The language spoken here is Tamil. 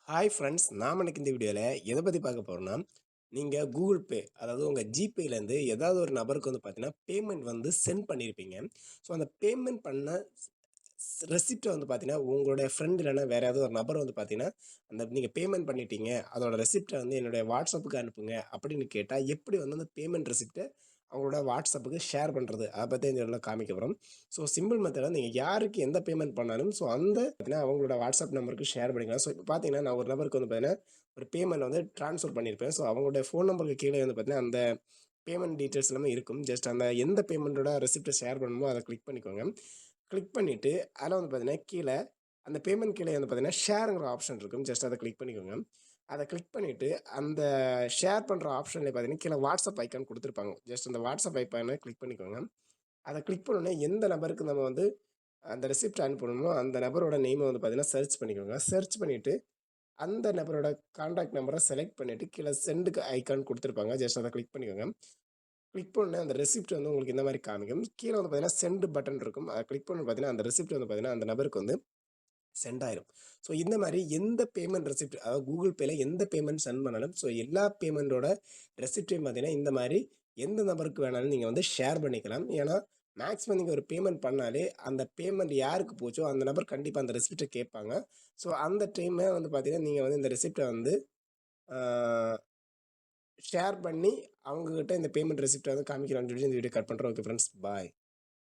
ஹாய் ஃப்ரெண்ட்ஸ், நாம் இன்னைக்கு இந்த வீடியோவில் எதை பற்றி பார்க்க போகிறோம்னா, நீங்கள் கூகுள் பே அதாவது உங்கள் ஜிபேலேருந்து ஏதாவது ஒரு நபருக்கு வந்து பார்த்தீங்கன்னா பேமெண்ட் வந்து சென்ட் பண்ணியிருப்பீங்க. ஸோ அந்த பேமெண்ட் பண்ண ரெசிப்ட்டை வந்து பார்த்தீங்கன்னா உங்களுடைய ஃப்ரெண்ட் இல்லைன்னா வேறு ஏதாவது ஒரு நபர் வந்து பார்த்தீங்கன்னா, அந்த நீங்கள் பேமெண்ட் பண்ணிட்டீங்க அதோட ரெசிப்ட்டை வந்து என்னுடைய வாட்ஸ்அப்புக்கு அனுப்புங்க அப்படின்னு கேட்டால் எப்படி வந்து அந்த பேமெண்ட் ரெசிப்ட்டை அவங்களோட வாட்ஸ்அப்புக்கு ஷேர் பண்ணுறது அதை பற்றி இந்த இடத்துல காமிக்க போகிறோம். ஸோ சிம்பிள் மெத்தடில் நீங்கள் யாருக்கு எந்த பேமெண்ட் பண்ணாலும் ஸோ அந்த பார்த்தீங்கன்னா அவங்களோட வாட்ஸ்அப் நம்பருக்கு ஷேர் பண்ணிக்கலாம். ஸோ இப்போ பார்த்தீங்கன்னா நான் ஒரு நபருக்கு வந்து பார்த்தீங்கன்னா ஒரு பேமெண்ட் வந்து ட்ரான்ஸ்ஃபர் பண்ணியிருப்பேன். ஸோ அவங்களுடைய ஃபோன் நம்பருக்கு கீழே வந்து பார்த்தீங்கன்னா அந்த பேமெண்ட் டீட்டெயில்ஸ் எல்லாமே இருக்கும். ஜஸ்ட் அந்த எந்த பேமெண்ட்டோட ரெசிப்ட்டை ஷேர் பண்ணணுமோ அதை கிளிக் பண்ணிக்கோங்க. கிளிக் பண்ணிவிட்டு அதில் வந்து பார்த்தீங்கன்னா கீழே அந்த பேமெண்ட் கீழே வந்து பார்த்தீங்கன்னா ஷேருங்கிற ஆப்ஷன் இருக்கும். ஜஸ்ட் அதை கிளிக் பண்ணிக்கோங்க. அதை கிளிக் பண்ணிவிட்டு அந்த ஷேர் பண்ணுற ஆப்ஷன்லேயே பார்த்தீங்கன்னா கீழே வாட்ஸ்அப் ஐக்கான் கொடுத்துருப்பாங்க. ஜஸ்ட் அந்த வாட்ஸ்அப் ஐக்கானை கிளிக் பண்ணிக்கோங்க. அதை கிளிக் பண்ணோன்னே எந்த நபருக்கு நம்ம வந்து அந்த ரெசிப்ட் அனுப்பணுமோ அந்த நபரோட நேமை வந்து பார்த்தீங்கன்னா சர்ச் பண்ணிக்கோங்க. சர்ச் பண்ணிவிட்டு அந்த நபரோட கான்டாக்ட் நம்பரை செலக்ட் பண்ணிவிட்டு கீழே சென்டுக்கு ஐக்கான் கொடுத்துருப்பாங்க. ஜஸ்ட் அதை கிளிக் பண்ணிக்கோங்க. கிளிக் பண்ண அந்த ரெசிப்ட் வந்து உங்களுக்கு இந்த மாதிரி காமிக்கும். கீழே வந்து பார்த்தீங்கன்னா சென்ட் பட்டன் இருக்கும். அதை கிளிக் பண்ணி பார்த்தீங்கன்னா அந்த ரெசிப்ட் வந்து பார்த்தீங்கன்னா அந்த நபருக்கு வந்து சென்ட் ஆயிரும். ஸோ இந்த மாதிரி எந்த பேமெண்ட் ரெசிப்ட் அதாவது கூகுள் பேல எந்த பேமெண்ட் சென்ட் பண்ணாலும் ஸோ எல்லா பேமெண்ட்டோட ரெசிப்ட்டையும் பார்த்தீங்கன்னா இந்த மாதிரி எந்த நபருக்கு வேணாலும் நீங்கள் வந்து ஷேர் பண்ணிக்கலாம். ஏன்னா மேக்ஸிமம் நீங்கள் ஒரு பேமெண்ட் பண்ணாலே அந்த பேமெண்ட் யாருக்கு போச்சோ அந்த நபர் கண்டிப்பாக அந்த ரெசிப்ட்டை கேட்பாங்க. ஸோ அந்த டைமே வந்து பார்த்தீங்கன்னா நீங்கள் வந்து இந்த ரெசிப்ட்டை வந்து ஷேர் பண்ணி அவங்ககிட்ட இந்த பேமெண்ட் ரெசிப்ட்டை வந்து காமிக்கலாம்னு சொல்லி இந்த வீடியோ கட் பண்ணுறோம். ஓகே ஃப்ரெண்ட்ஸ், பாய்.